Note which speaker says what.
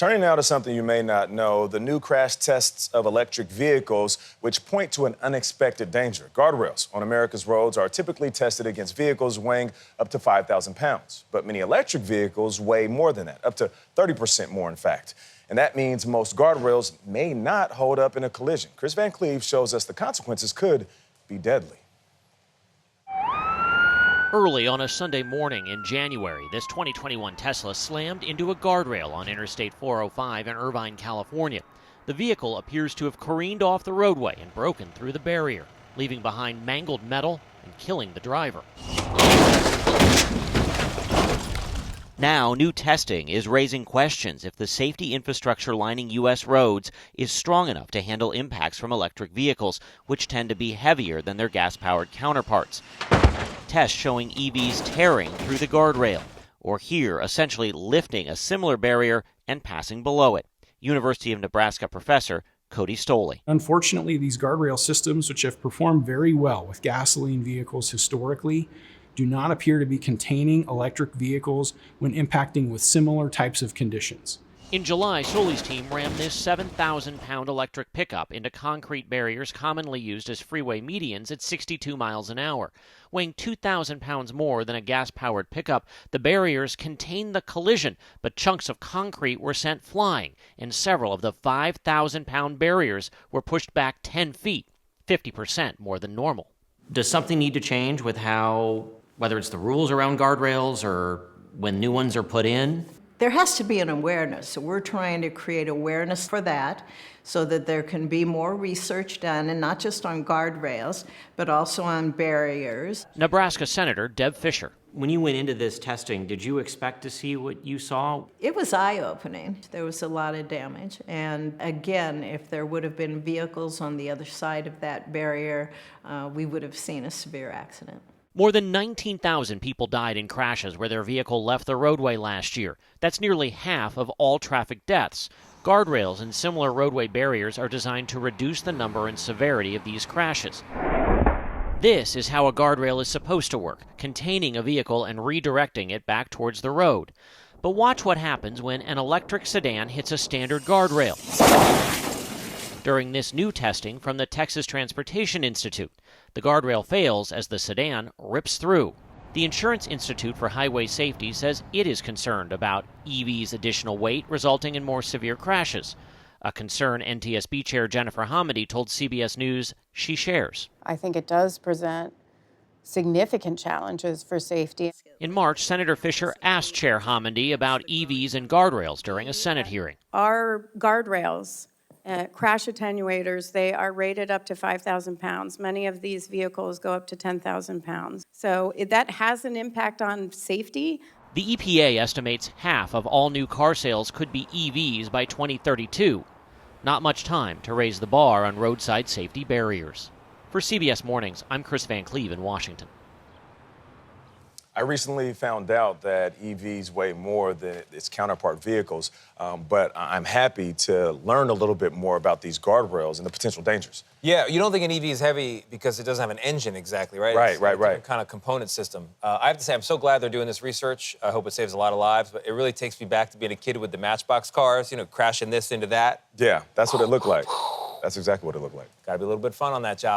Speaker 1: Turning now to something you may not know, the new crash tests of electric vehicles, which point to an unexpected danger. Guardrails on America's roads are typically tested against vehicles weighing up to 5,000 pounds. But many electric vehicles weigh more than that, up to 30% more, in fact. And that means most guardrails may not hold up in a collision. Chris Van Cleve shows us the consequences could be deadly.
Speaker 2: Early on a Sunday morning in January, this 2021 Tesla slammed into a guardrail on Interstate 405 in Irvine, California. The vehicle appears to have careened off the roadway and broken through the barrier, leaving behind mangled metal and killing the driver. Now, new testing is raising questions if the safety infrastructure lining U.S. roads is strong enough to handle impacts from electric vehicles, which tend to be heavier than their gas-powered counterparts. Tests showing EVs tearing through the guardrail, or here essentially lifting a similar barrier and passing below it. University of Nebraska professor Cody Stoley.
Speaker 3: Unfortunately, these guardrail systems, which have performed very well with gasoline vehicles historically, do not appear to be containing electric vehicles when impacting with similar types of conditions.
Speaker 2: In July, Stoley's team rammed this 7,000-pound electric pickup into concrete barriers commonly used as freeway medians at 62 miles an hour. Weighing 2,000 pounds more than a gas-powered pickup, the barriers contained the collision, but chunks of concrete were sent flying, and several of the 5,000-pound barriers were pushed back 10 feet, 50% more than normal.
Speaker 4: Does something need to change with how, whether it's the rules around guardrails or when new ones are put in?
Speaker 5: There has to be an awareness, so we're trying to create awareness for that so that there can be more research done, and not just on guardrails, but also on barriers.
Speaker 2: Nebraska Senator Deb Fischer.
Speaker 4: When you went into this testing, did you expect to see what you saw?
Speaker 5: It was eye-opening. There was a lot of damage, and again, if there would have been vehicles on the other side of that barrier, we would have seen a severe accident.
Speaker 2: More than 19,000 people died in crashes where their vehicle left the roadway last year. That's nearly half of all traffic deaths. Guardrails and similar roadway barriers are designed to reduce the number and severity of these crashes. This is how a guardrail is supposed to work, containing a vehicle and redirecting it back towards the road. But watch what happens when an electric sedan hits a standard guardrail. During this new testing from the Texas Transportation Institute, the guardrail fails as the sedan rips through. The Insurance Institute for Highway Safety says it is concerned about EV's additional weight resulting in more severe crashes. A concern NTSB Chair Jennifer Hamady told CBS News she shares.
Speaker 6: I think it does present significant challenges for safety.
Speaker 2: In March, Senator Fischer asked Chair Hamady about EVs and guardrails during a Senate hearing.
Speaker 6: Our guardrails, crash attenuators, they are rated up to 5,000 pounds. Many of these vehicles go up to 10,000 pounds. So that has an impact on safety.
Speaker 2: The EPA estimates half of all new car sales could be EVs by 2032. Not much time to raise the bar on roadside safety barriers. For CBS Mornings, I'm Chris Van Cleve in Washington.
Speaker 1: I recently found out that EVs weigh more than its counterpart vehicles, but I'm happy to learn a little bit more about these guardrails and the potential dangers.
Speaker 7: Yeah, you don't think an EV is heavy because it doesn't have an engine exactly, right?
Speaker 1: Right,
Speaker 7: it's
Speaker 1: right,
Speaker 7: a different
Speaker 1: right.
Speaker 7: kind of component system. I have to say, I'm so glad they're doing this research. I hope it saves a lot of lives, but it really takes me back to being a kid with the Matchbox cars, you know, crashing this into that.
Speaker 1: Yeah, that's what it looked like. That's exactly what it looked like.
Speaker 7: Got to be a little bit fun on that job.